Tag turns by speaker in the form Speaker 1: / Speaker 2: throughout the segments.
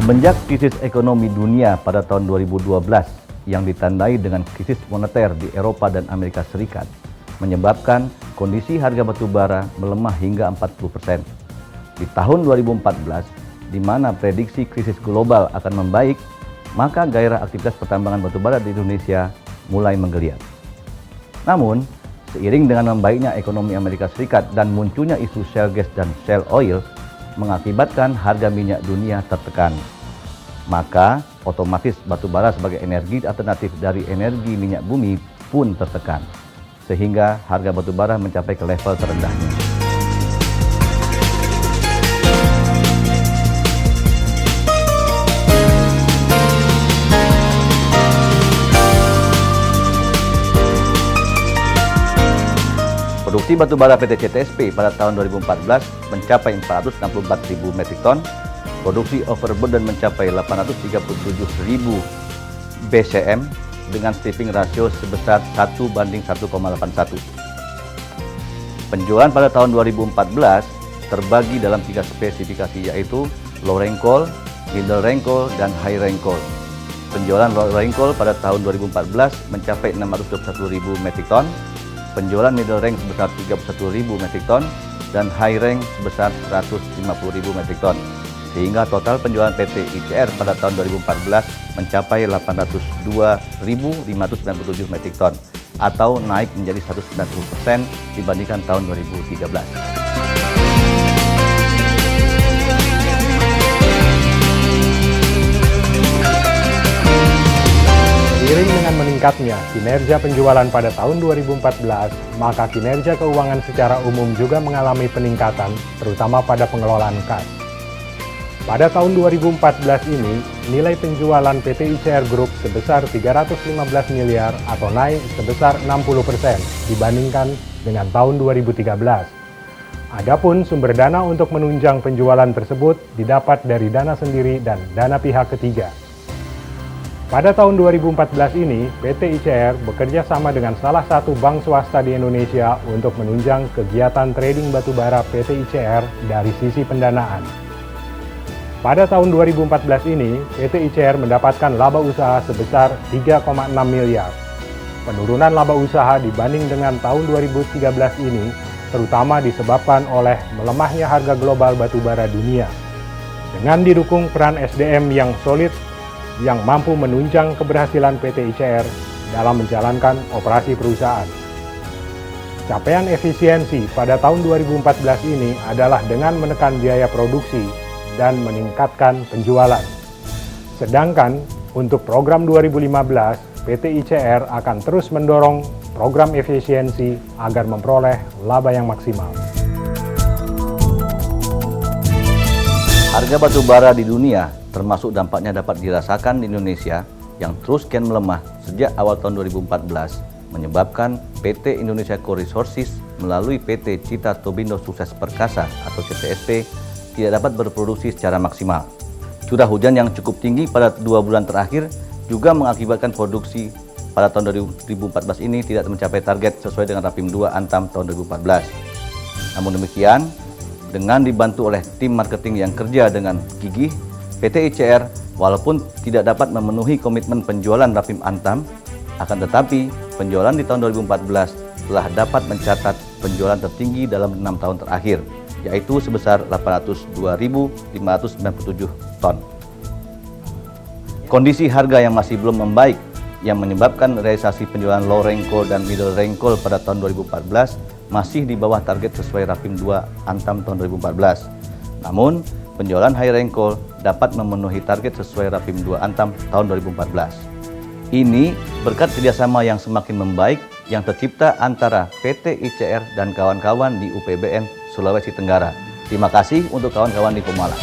Speaker 1: Semenjak krisis ekonomi dunia pada tahun 2012 yang ditandai dengan krisis moneter di Eropa dan Amerika Serikat, menyebabkan kondisi harga batu bara melemah hingga 40%. Di tahun 2014, di mana prediksi krisis global akan membaik, maka gairah aktivitas pertambangan batu bara di Indonesia mulai menggeliat. Namun, seiring dengan membaiknya ekonomi Amerika Serikat dan munculnya isu shale gas dan shale oil, mengakibatkan harga minyak dunia tertekan. Maka, otomatis batu bara sebagai energi alternatif dari energi minyak bumi pun tertekan, sehingga harga batu bara mencapai ke level terendahnya. Produksi batubara PT CTSP pada tahun 2014 mencapai 464.000 metrik ton, produksi overburden mencapai 837.000 BCM dengan stripping rasio sebesar 1:1,81. Penjualan pada tahun 2014 terbagi dalam 3 spesifikasi, yaitu low rank coal, middle rank coal, dan high rank coal. Penjualan low rank coal pada tahun 2014 mencapai 621.000 metrik ton, penjualan middle rank sebesar 31.000 metrik ton, dan high rank sebesar 150.000 metrik ton. Sehingga total penjualan PT ICR pada tahun 2014 mencapai 802.597 metrik ton, atau naik menjadi 190% dibandingkan tahun 2013.
Speaker 2: Seiring dengan meningkatnya kinerja penjualan pada tahun 2014, maka kinerja keuangan secara umum juga mengalami peningkatan, terutama pada pengelolaan kas. Pada tahun 2014 ini, nilai penjualan PT ICR Group sebesar 315 miliar atau naik sebesar 60% dibandingkan dengan tahun 2013. Adapun sumber dana untuk menunjang penjualan tersebut didapat dari dana sendiri dan dana pihak ketiga. Pada tahun 2014 ini, PT ICR bekerja sama dengan salah satu bank swasta di Indonesia untuk menunjang kegiatan trading batubara PT ICR dari sisi pendanaan. Pada tahun 2014 ini, PT ICR mendapatkan laba usaha sebesar 3,6 miliar. Penurunan laba usaha dibanding dengan tahun 2013 ini terutama disebabkan oleh melemahnya harga global batubara dunia. Dengan didukung peran SDM yang solid yang mampu menunjang keberhasilan PT ICR dalam menjalankan operasi perusahaan. Capaian efisiensi pada tahun 2014 ini adalah dengan menekan biaya produksi dan meningkatkan penjualan. Sedangkan untuk program 2015, PT ICR akan terus mendorong program efisiensi agar memperoleh laba yang maksimal.
Speaker 1: Harga batu bara di dunia, termasuk dampaknya dapat dirasakan di Indonesia yang terus kian melemah sejak awal tahun 2014, menyebabkan PT Indonesia Coal Resources melalui PT Cita Tobindo Sukses Perkasa atau CTSP tidak dapat berproduksi secara maksimal. Curah hujan yang cukup tinggi pada 2 bulan terakhir juga mengakibatkan produksi pada tahun 2014 ini tidak mencapai target sesuai dengan Rapim 2 Antam tahun 2014. Namun demikian, dengan dibantu oleh tim marketing yang kerja dengan gigih, PT ICR walaupun tidak dapat memenuhi komitmen penjualan Rapim Antam, akan tetapi penjualan di tahun 2014 telah dapat mencatat penjualan tertinggi dalam 6 tahun terakhir, yaitu sebesar 802.597 ton. Kondisi harga yang masih belum membaik yang menyebabkan realisasi penjualan low rank coal dan middle rank coal pada tahun 2014 masih di bawah target sesuai Rapim 2 Antam tahun 2014. Namun, penjualan high rank coal dapat memenuhi target sesuai Rapim 2 Antam tahun 2014. Ini berkat kerjasama yang semakin membaik yang tercipta antara PT ICR dan kawan-kawan di UPBN Sulawesi Tenggara. Terima kasih untuk kawan-kawan di Pemalang.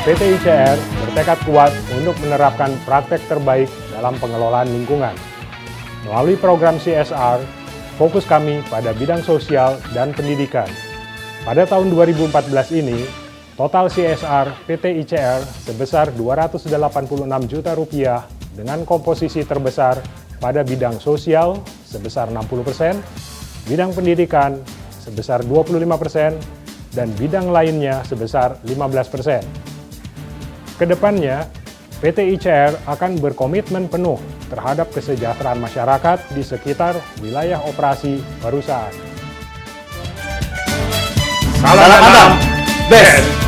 Speaker 2: PT ICR bertekad kuat untuk menerapkan praktek terbaik dalam pengelolaan lingkungan. Melalui program CSR, fokus kami pada bidang sosial dan pendidikan. Pada tahun 2014 ini, total CSR PT ICR sebesar Rp286 juta dengan komposisi terbesar pada bidang sosial sebesar 60%, bidang pendidikan sebesar 25% dan bidang lainnya sebesar 15%. Kedepannya, PT ICR akan berkomitmen penuh terhadap kesejahteraan masyarakat di sekitar wilayah operasi perusahaan.
Speaker 3: Salam Adam, best!